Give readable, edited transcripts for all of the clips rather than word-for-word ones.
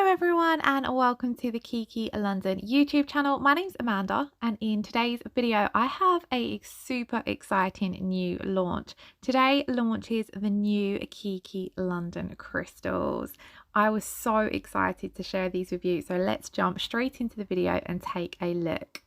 everyone and welcome to the Kiki London YouTube channel. My name's Amanda and in today's video I have a super exciting new launch. Today launches the new Kiki London crystals. I was so excited to share these with you, so let's jump straight into the video and take a look.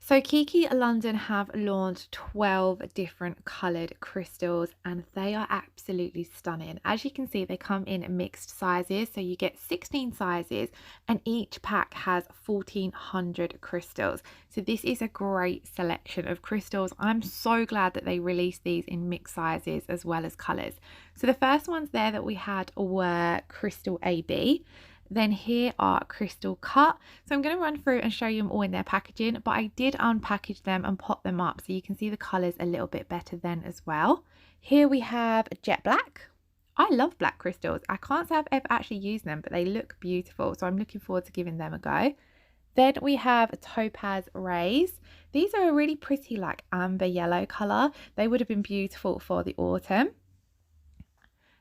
So Kiki London have launched 12 different coloured crystals and they are absolutely stunning. As you can see, they come in mixed sizes, so you get 16 sizes and each pack has 1400 crystals. So this is a great selection of crystals. I'm so glad that they released these in mixed sizes as well as colours. So the first ones there that we had were Crystal AB. Then here are Crystal Cut. So I'm going to run through and show you them all in their packaging, but I did unpackage them and pop them up so you can see the colours a little bit better then as well. Here we have Jet Black. I love black crystals. I can't say I've ever actually used them, but they look beautiful. So I'm looking forward to giving them a go. Then we have Topaz Rays. These are a really pretty like amber yellow colour. They would have been beautiful for the autumn.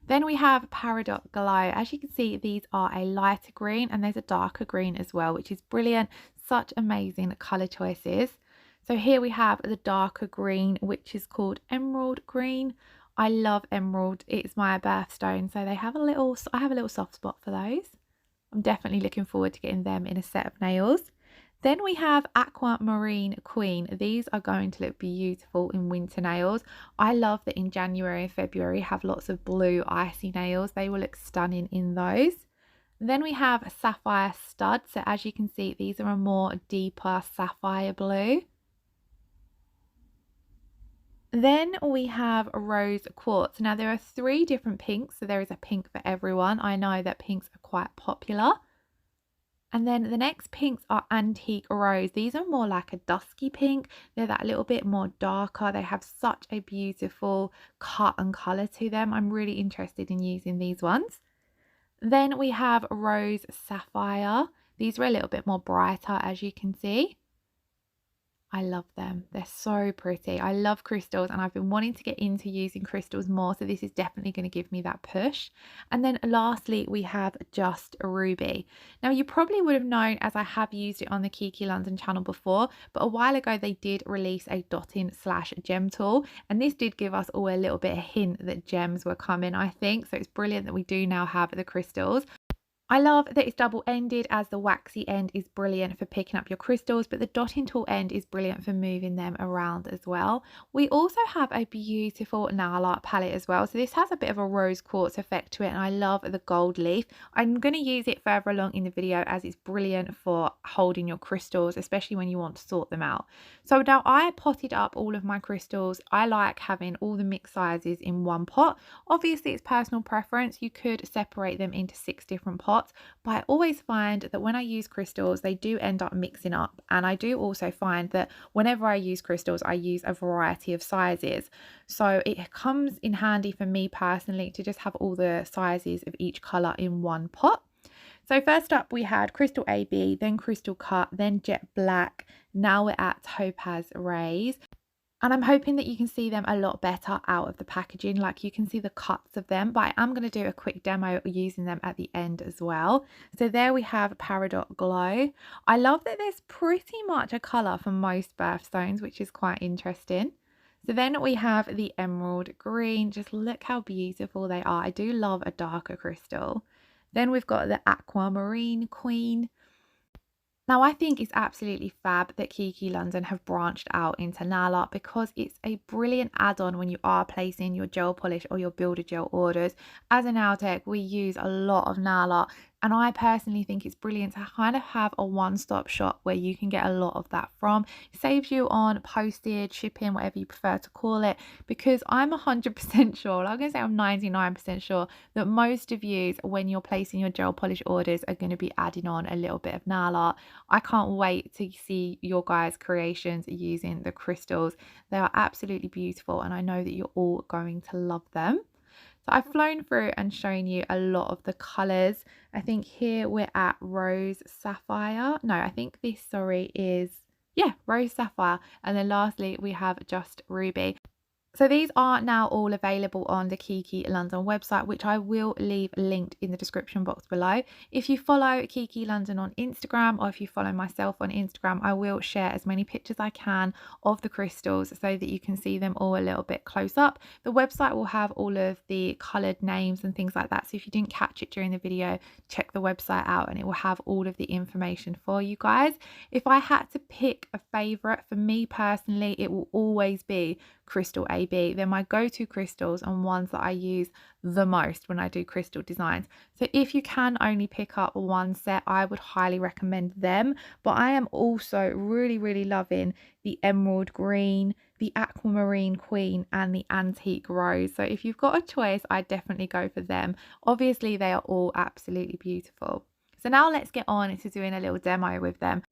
Then we have Paradox Glow. As you can see, these are a lighter green and there's a darker green as well, which is brilliant. Such amazing colour choices. So here we have the darker green, which is called Emerald Green. I love emerald. It's my birthstone, so I have a little soft spot for those. I'm definitely looking forward to getting them in a set of nails. Then we have Aquamarine Queen. These are going to look beautiful in winter nails. I love that in January and February have lots of blue icy nails. They will look stunning in those. Then we have Sapphire Stud. So as you can see, these are a more deeper sapphire blue. Then we have Rose Quartz. Now there are 3 different pinks, so there is a pink for everyone. I know that pinks are quite popular. And then the next pinks are Antique Rose. These are more like a dusky pink. They're that little bit more darker. They have such a beautiful cut and colour to them. I'm really interested in using these ones. Then we have Rose Sapphire. These are a little bit more brighter, as you can see. I love them. They're so pretty. I love crystals and I've been wanting to get into using crystals more, so this is definitely going to give me that push. And then lastly we have Just Ruby. Now you probably would have known, as I have used it on the Kiki London channel before, but a while ago they did release a dotting / gem tool, and this did give us all a little bit of hint that gems were coming, I think. So it's brilliant that we do now have the crystals. I love that it's double-ended, as the waxy end is brilliant for picking up your crystals, but the dotting tool end is brilliant for moving them around as well. We also have a beautiful nail art palette as well. So this has a bit of a rose quartz effect to it, and I love the gold leaf. I'm going to use it further along in the video as it's brilliant for holding your crystals, especially when you want to sort them out. So now I potted up all of my crystals. I like having all the mixed sizes in one pot. Obviously it's personal preference. You could separate them into 6 different pots. But I always find that when I use crystals, they do end up mixing up. And I do also find that whenever I use crystals, I use a variety of sizes. So it comes in handy for me personally to just have all the sizes of each colour in one pot. So first up we had Crystal AB, then Crystal Cut, then Jet Black. Now we're at Topaz Rays. And I'm hoping that you can see them a lot better out of the packaging, like you can see the cuts of them, but I am going to do a quick demo using them at the end as well. So there we have Paradox Glow. I love that there's pretty much a colour for most birthstones, which is quite interesting. So then we have the Emerald Green. Just look how beautiful they are. I do love a darker crystal. Then we've got the Aquamarine Queen. Now, I think it's absolutely fab that Kiki London have branched out into nail art, because it's a brilliant add-on when you are placing your gel polish or your builder gel orders. As a nail tech, we use a lot of nail art, and I personally think it's brilliant to kind of have a one-stop shop where you can get a lot of that from. It saves you on postage, shipping, whatever you prefer to call it, because I'm 100% sure, I'm going to say I'm 99% sure that most of you, when you're placing your gel polish orders, are going to be adding on a little bit of nail art. I can't wait to see your guys' creations using the crystals. They are absolutely beautiful and I know that you're all going to love them. So I've flown through and shown you a lot of the colours. I think here we're at Rose Sapphire. No, I think this, sorry, is, yeah, Rose Sapphire. And then lastly, we have Just Ruby. So these are now all available on the Kiki London website, which I will leave linked in the description box below. If you follow Kiki London on Instagram, or if you follow myself on Instagram, I will share as many pictures I can of the crystals so that you can see them all a little bit close up. The website will have all of the coloured names and things like that. So if you didn't catch it during the video, check the website out and it will have all of the information for you guys. If I had to pick a favourite, for me personally, it will always be Crystal AB. They're my go-to crystals and ones that I use the most when I do crystal designs. So if you can only pick up one set, I would highly recommend them. But I am also really loving the emerald green, the aquamarine queen, and the antique rose. So if you've got a choice, I definitely go for them. Obviously they are all absolutely beautiful. So now let's get on to doing a little demo with them.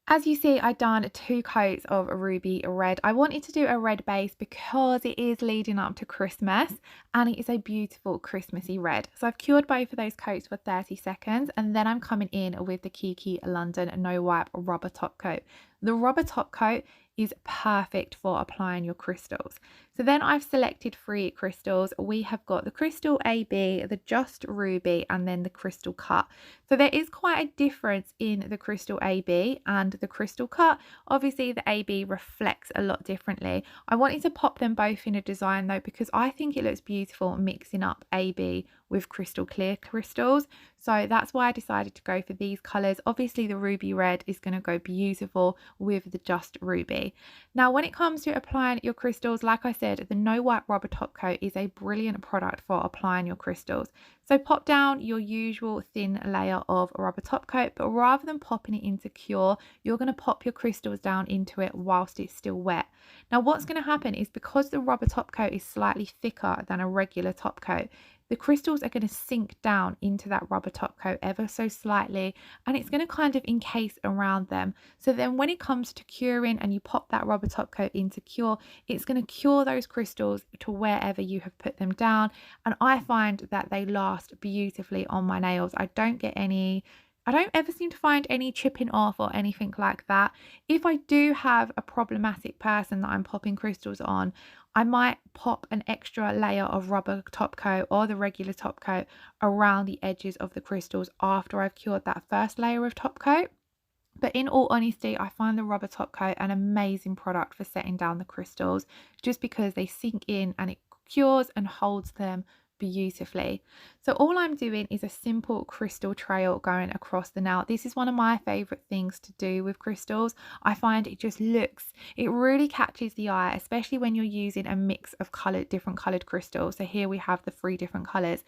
As you see, I've done 2 coats of ruby red. I wanted to do a red base because it is leading up to Christmas and it is a beautiful Christmassy red. So I've cured both of those coats for 30 seconds and then I'm coming in with the Kiki London No Wipe rubber top coat. The rubber top coat is perfect for applying your crystals. So then I've selected 3 crystals. We have got the Crystal AB, the Just Ruby, and then the Crystal Cut. So there is quite a difference in the Crystal AB and the Crystal Cut. Obviously the AB reflects a lot differently. I wanted to pop them both in a design though because I think it looks beautiful mixing up AB with crystal clear crystals. So that's why I decided to go for these colours. Obviously the ruby red is going to go beautiful with the Just Ruby. Now when it comes to applying your crystals, like I said, the No Wipe rubber top coat is a brilliant product for applying your crystals. So pop down your usual thin layer of rubber top coat, but rather than popping it into cure, you're going to pop your crystals down into it whilst it's still wet. Now what's going to happen is because the rubber top coat is slightly thicker than a regular top coat, the crystals are going to sink down into that rubber top coat ever so slightly and it's going to kind of encase around them. So then when it comes to curing and you pop that rubber top coat into cure, it's going to cure those crystals to wherever you have put them down. And I find that they last beautifully on my nails. I don't ever seem to find any chipping off or anything like that. If I do have a problematic person that I'm popping crystals on, I might pop an extra layer of rubber top coat or the regular top coat around the edges of the crystals after I've cured that first layer of top coat. But in all honesty, I find the rubber top coat an amazing product for setting down the crystals just because they sink in and it cures and holds them beautifully. So all I'm doing is a simple crystal trail going across the nail. This is one of my favorite things to do with crystals. I find it really catches the eye, especially when you're using a mix of different colored crystals. So here we have the 3 different colors.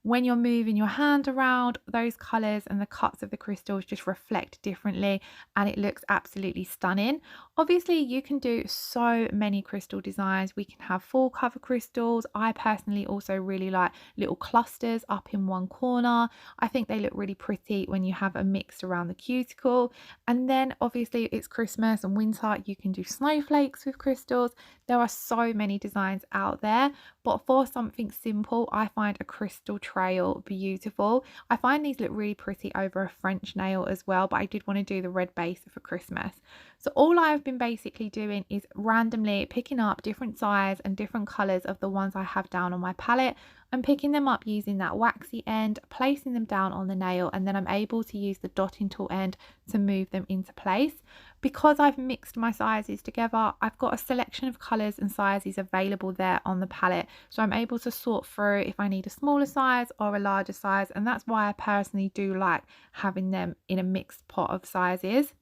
When you're moving your hand around, those colors and the cuts of the crystals just reflect differently and it looks absolutely stunning. Obviously you can do so many crystal designs. We can have full cover crystals. I personally also really like little clusters up in one corner. I think they look really pretty when you have a mix around the cuticle. And then obviously it's Christmas and winter, you can do snowflakes with crystals. There are so many designs out there, but for something simple, I find a crystal trail beautiful. I find these look really pretty over a French nail as well, but I did want to do the red base for Christmas. So all I've been basically doing is randomly picking up different size and different colors of the ones I have down on my palette. I'm picking them up using that waxy end, placing them down on the nail, and then I'm able to use the dotting tool end to move them into place. Because I've mixed my sizes together, I've got a selection of colours and sizes available there on the palette. So I'm able to sort through if I need a smaller size or a larger size, and that's why I personally do like having them in a mixed pot of sizes.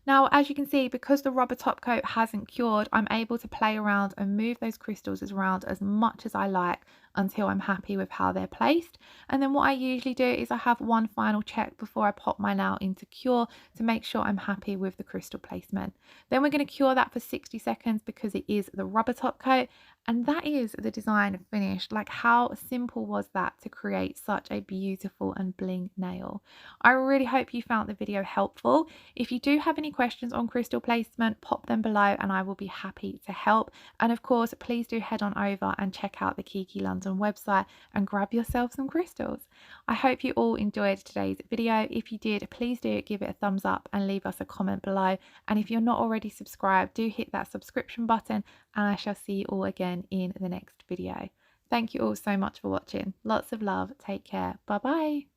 Now, as you can see, because the rubber top coat hasn't cured, I'm able to play around and move those crystals around as much as I like until I'm happy with how they're placed. And then what I usually do is I have one final check before I pop my nail into cure to make sure I'm happy with the crystal placement. Then we're going to cure that for 60 seconds because it is the rubber top coat. And that is the design finished. Like, how simple was that to create such a beautiful and bling nail? I really hope you found the video helpful. If you do have any questions on crystal placement, pop them below and I will be happy to help. And of course, please do head on over and check out the Kiki London London website and grab yourself some crystals. I hope you all enjoyed today's video. If you did, please do give it a thumbs up and leave us a comment below. And if you're not already subscribed, do hit that subscription button, and I shall see you all again in the next video. Thank you all so much for watching. Lots of love. Take care. Bye bye.